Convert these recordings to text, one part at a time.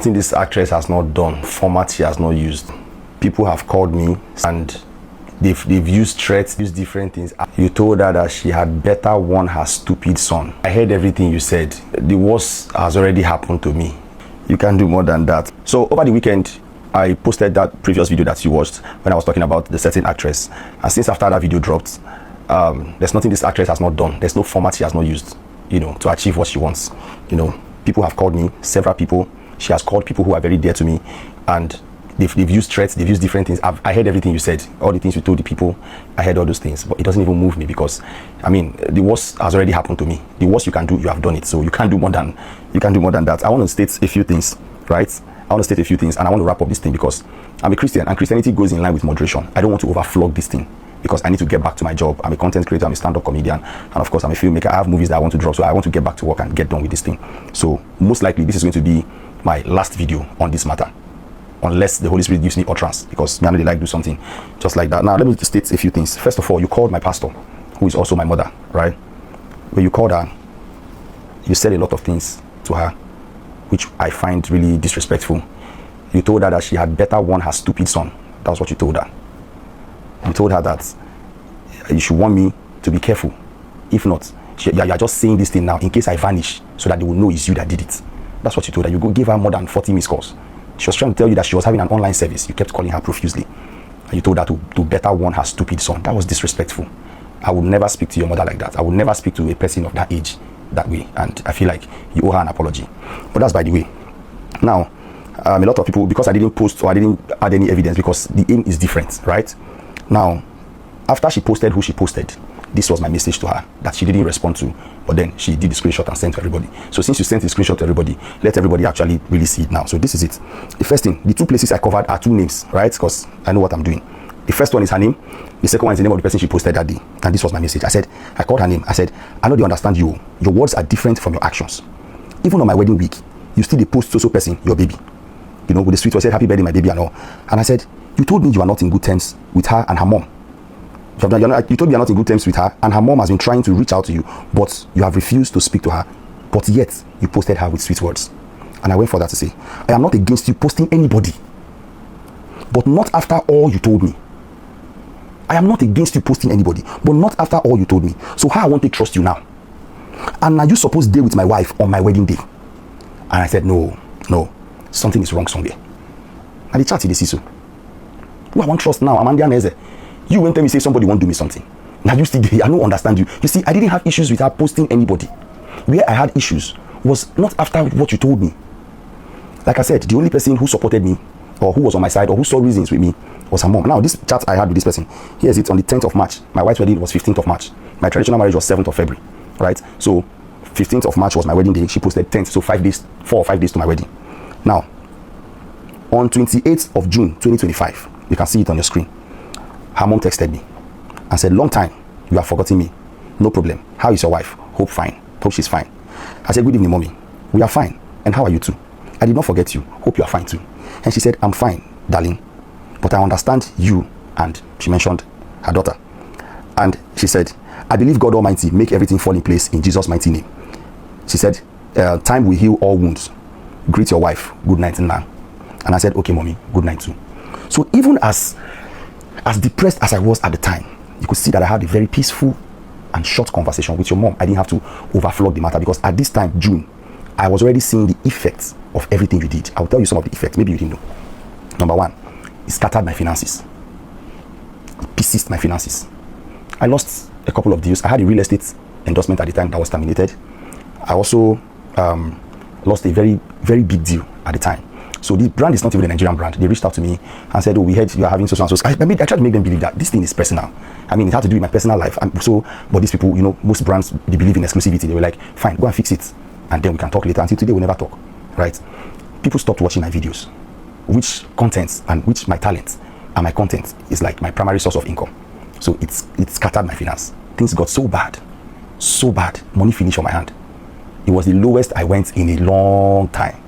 Something this actress has not done, format she has not used. People have called me and they've used threats, used different things. You told her that she had better warn her stupid son. I heard everything you said. The worst has already happened to me. You can do more than that. So over the weekend, I posted that previous video that you watched when I was talking about the certain actress. And since after that video dropped, there's nothing this actress has not done. There's no format she has not used, to achieve what she wants. People have called me, several people. She has called people who are very dear to me, and they've used threats, they've used different things. I heard everything you said, all the things you told the people. I heard all those things, but it doesn't even move me because, the worst has already happened to me. The worst you can do, you have done it. So you can't do more than that. I want to state a few things, right? I want to state a few things, and I want to wrap up this thing because I'm a Christian, and Christianity goes in line with moderation. I don't want to overflog this thing because I need to get back to my job. I'm a content creator, I'm a stand-up comedian, and of course I'm a filmmaker. I have movies that I want to drop, so I want to get back to work and get done with this thing. So most likely this is going to be my last video on this matter, unless the Holy Spirit gives me utterance, because I know they like do something just like that. Now let me state a few things. First of all, you called my pastor, who is also my mother, right? When you called her, you said a lot of things to her which I find really disrespectful. You told her that she had better warn her stupid son. That was what you told her. You told her that you should warn me to be careful. If not, you're just saying this thing now in case I vanish, so that they will know it's you that did it. That's what you told her. You go give her more than 40 missed calls. She was trying to tell you that she was having an online service. You kept calling her profusely. And you told her to better warn her stupid son. That was disrespectful. I would never speak to your mother like that. I would never speak to a person of that age that way. And I feel like you owe her an apology. But that's by the way. Now, a lot of people, because I didn't post or I didn't add any evidence, because the aim is different, right? Now, after she posted who she posted, this was my message to her that she didn't respond to, but then she did the screenshot and sent to everybody. So since you sent the screenshot to everybody, let everybody actually really see it now. So this is it. The first thing, the two places I covered are two names, right? Because I know what I'm doing. The first one is her name. The second one is the name of the person she posted that day. And this was my message. I called her name. I said, I know they understand you. Your words are different from your actions. Even on my wedding week, you still post so person, your baby. With the sweet words, said, happy birthday, my baby, and all. And I said, you told me you are not in good terms with her and her mom. You told me you're not in good terms with her, and her mom has been trying to reach out to you, but you have refused to speak to her. But yet, you posted her with sweet words. And I went for that to say, I am not against you posting anybody, but not after all you told me. I am not against you posting anybody, but not after all you told me. So how I want to trust you now? And are you supposed to date with my wife on my wedding day? And I said, no, something is wrong somewhere. And the chat they see so. Who I want trust now? Amanda Neze. You went tell me say somebody won't do me something. Now you still I don't understand you. You see, I didn't have issues with her posting anybody. Where I had issues was not after what you told me. Like I said, the only person who supported me, or who was on my side, or who saw reasons with me, was her mom. Now this chat I had with this person, here's it on the 10th of March. My wife's wedding was 15th of March. My traditional marriage was 7th of February. Right? So 15th of March was my wedding day. She posted 10th, so 4 or 5 days to my wedding. Now, on 28th of June 2025, you can see it on your screen. Her mom texted me and said, long time, you have forgotten me. No problem. How is your wife? Hope fine. Hope she's fine. I said, good evening, mommy. We are fine. And how are you too? I did not forget you. Hope you are fine too. And she said, I'm fine, darling. But I understand you. And she mentioned her daughter. And she said, I believe God Almighty make everything fall in place in Jesus' mighty name. She said, time will heal all wounds. Greet your wife. Good night now. And I said, okay, mommy, good night too. So even as depressed as I was at the time, you could see that I had a very peaceful and short conversation with your mom. I didn't have to overflow the matter, because at this time, June, I was already seeing the effects of everything you did. I'll tell you some of the effects. Maybe you didn't know. Number one, it scattered my finances. It pieces my finances. I lost a couple of deals. I had a real estate endorsement at the time that was terminated. I also lost a very, very big deal at the time. So the brand is not even a Nigerian brand. They reached out to me and said, oh, we heard you are having so and so. I tried to make them believe that this thing is personal. It had to do with my personal life. But these people, most brands, they believe in exclusivity. They were like, fine, go and fix it, and then we can talk later. Until today, we never talk, right? People stopped watching my videos, which contents and which my talent and my content is like my primary source of income. So it scattered my finance. Things got so bad, money finished on my hand. It was the lowest I went in a long time.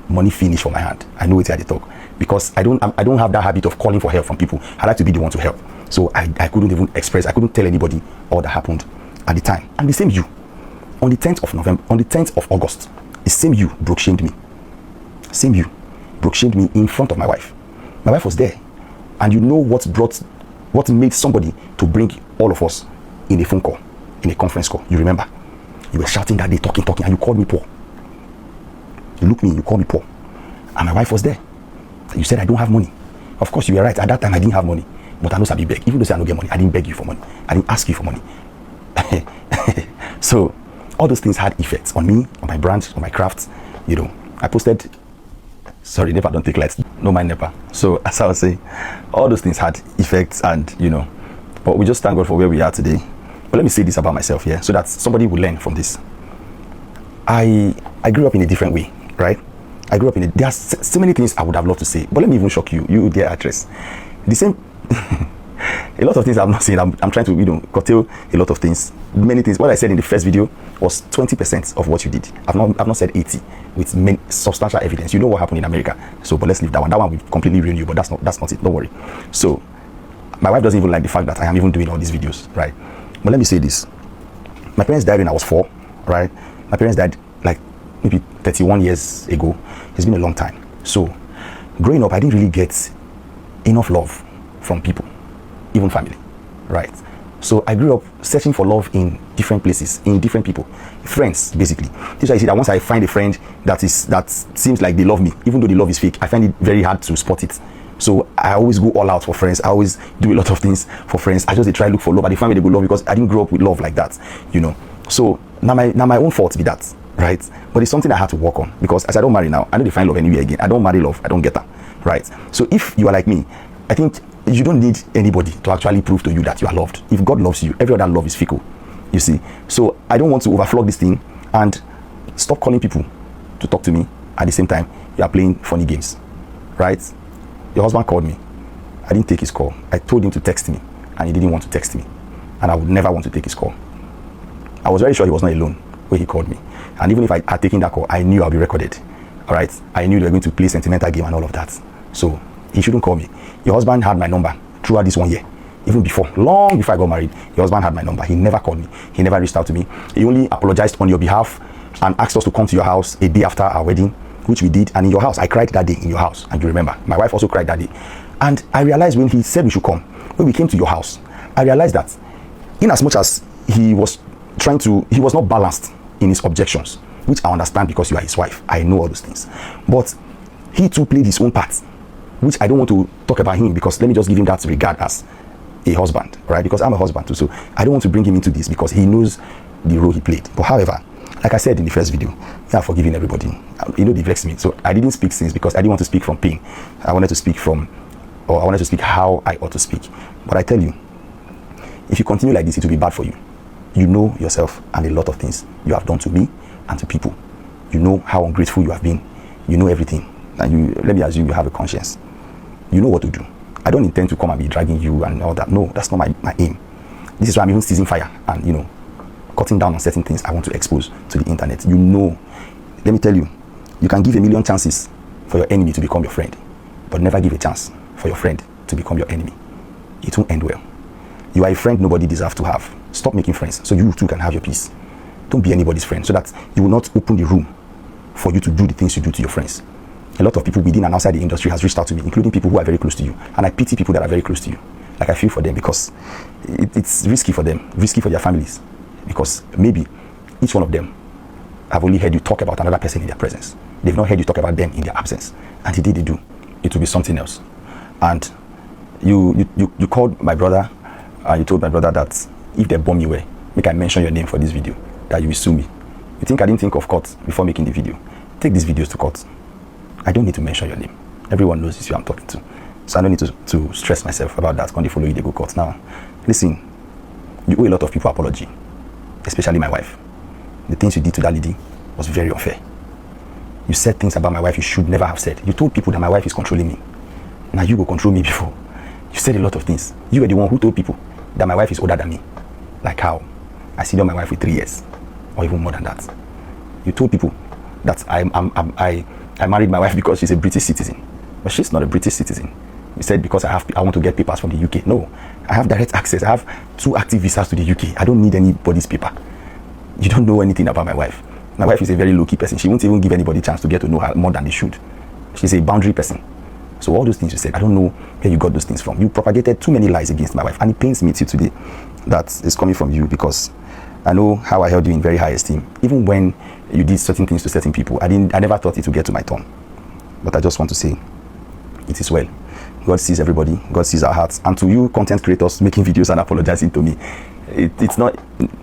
Money finished for my hand. I know it's at the talk, because I don't have that habit of calling for help from people. I like to be the one to help. So I couldn't even express, I couldn't tell anybody all that happened at the time. And the same you, on the 10th of August, the same you broke shamed me. Same you broke shamed me in front of my wife. My wife was there. And you know what made somebody to bring all of us in a phone call, in a conference call. You remember? You were shouting that day, talking, and you called me poor. You looked me, you called me poor. And my wife was there. You said I don't have money. Of course, you were right. At that time, I didn't have money. But I know Sabi beg. Even though I don't get money, I didn't beg you for money. I didn't ask you for money. So, all those things had effects on me, on my brand, on my craft. You know, I posted, sorry, NEPA don't take lights. No mind NEPA. So, as I was saying, all those things had effects and, you know, but we just thank God for where we are today. But let me say this about myself here, so that somebody will learn from this. I grew up in a different way, right? I grew up in it. There are so many things I would have loved to say, but let me even shock you, dear actress. The same, a lot of things I'm not saying. I'm trying to, you know, curtail a lot of things. Many things. What I said in the first video was 20% of what you did. I've not said 80 with many, substantial evidence. You know what happened in America. So, but let's leave that one. That one will completely ruin you. But that's not it. Don't worry. So, my wife doesn't even like the fact that I am even doing all these videos, right? But let me say this. My parents died when I was 4, right? My parents died like maybe 31 years ago. It's been a long time. So, growing up, I didn't really get enough love from people, even family, right? So I grew up searching for love in different places, in different people, friends, basically. This is why I see that once I find a friend that seems like they love me, even though the love is fake, I find it very hard to spot it. So I always go all out for friends. I always do a lot of things for friends. I just try to look for love, but they find me they go love because I didn't grow up with love like that, you know. So now my own fault be that, right? But it's something I had to work on, because as I don't marry now, I don't find love anywhere again. I don't marry love, I don't get her, right? So if you are like me, I think you don't need anybody to actually prove to you that you are loved. If God loves you, every other love is fickle, you see. So I don't want to overflog this thing and stop calling people to talk to me. At the same time, you are playing funny games, right? Your husband called me. I didn't take his call. I told him to text me, and he didn't want to text me. And I would never want to take his call. I was very sure he was not alone when he called me. And even if I had taken that call, I knew I'll be recorded. All right? I knew they were going to play sentimental game and all of that. So he shouldn't call me. Your husband had my number throughout this 1 year. Even before, long before I got married, your husband had my number. He never called me. He never reached out to me. He only apologized on your behalf and asked us to come to your house a day after our wedding, which we did. And in your house, I cried that day in your house. And you remember, my wife also cried that day. And I realized when he said we should come, when we came to your house, I realized that in as much as he was not balanced in his objections, which I understand because you are his wife. I know all those things. But he too played his own part, which I don't want to talk about him, because let me just give him that regard as a husband, right? Because I'm a husband too. So I don't want to bring him into this because he knows the role he played. But however, like I said in the first video, I'm forgiving everybody. You know, they vexed me. So I didn't speak since because I didn't want to speak from pain. I wanted to speak how I ought to speak. But I tell you, if you continue like this, it will be bad for you. You know yourself and a lot of things you have done to me and to people. You know how ungrateful you have been. You know everything. And let me assume you have a conscience. You know what to do. I don't intend to come and be dragging you and all that. No, that's not my aim. This is why I'm even seizing fire and, you know, cutting down on certain things I want to expose to the internet. You know, let me tell you, you can give 1,000,000 chances for your enemy to become your friend, but never give a chance for your friend to become your enemy. It won't end well. You are a friend nobody deserves to have. Stop making friends so you too can have your peace. Don't be anybody's friend, so that you will not open the room for you to do the things you do to your friends. A lot of people within and outside the industry has reached out to me, including people who are very close to you. And I pity people that are very close to you. Like, I feel for them because it's risky for them, risky for their families. Because maybe each one of them have only heard you talk about another person in their presence. They've not heard you talk about them in their absence. And the day they do, it will be something else. And you called my brother, and you told my brother that if they bomb you, make I mention your name for this video, that you will sue me. You think I didn't think of court before making the video? Take these videos to court. I don't need to mention your name. Everyone knows it's you I'm talking to. So I don't need to stress myself about that. When they follow you, they go court. Now, listen, you owe a lot of people apology, especially my wife. The things you did to that lady was very unfair. You said things about my wife you should never have said. You told people that my wife is controlling me. Now you go control me before. You said a lot of things. You were the one who told people that my wife is older than me. Like how? I senior my wife with 3 years, or even more than that. You told people that I married my wife because she's a British citizen, but she's not a British citizen. You said because I want to get papers from the UK. No, I have direct access. I have 2 active visas to the UK. I don't need anybody's paper. You don't know anything about my wife. My wife is a very low-key person. She won't even give anybody a chance to get to know her more than they should. She's a boundary person. So all those things you said, I don't know where you got those things from. You propagated too many lies against my wife, and it pains me till today that it's coming from you, because I know how I held you in very high esteem. Even when you did certain things to certain people, I never thought it would get to my turn. But I just want to say, it is well. God sees everybody. God sees our hearts. And to you content creators making videos and apologizing to me, it's not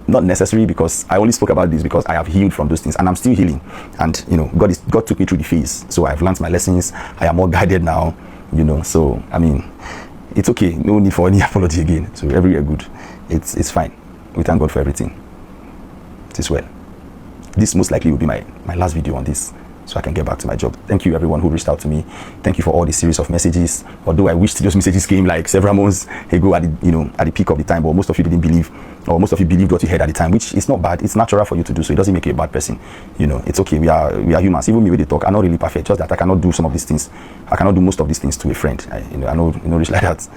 necessary, because I only spoke about this because I have healed from those things, and I'm still healing. And you know, God took me through the phase, so I've learned my lessons. I am more guided now, you know. So I mean, it's okay. No need for any apology again. So everywhere good. It's fine. We thank God for everything. It is well. This most likely will be my last video on this, so I can get back to my job. Thank you everyone who reached out to me. Thank you for all the series of messages. Although I wished those messages came like several months ago at the peak of the time, but most of you didn't believe, or most of you believed what you heard at the time, which is not bad. It's natural for you to do so. It doesn't make you a bad person. You know, it's okay. We are humans. Even me with the talk, I'm not really perfect. Just that I cannot do some of these things. I cannot do most of these things to a friend. I know rich like that.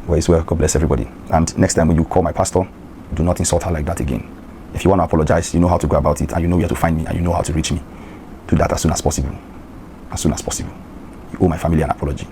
Well, it's well. God bless everybody. And next time when you call my pastor, do not insult her like that again. If you want to apologize, you know how to go about it, and you know where to find me, and you know how to reach me. Do that as soon as possible. As soon as possible. You owe my family an apology.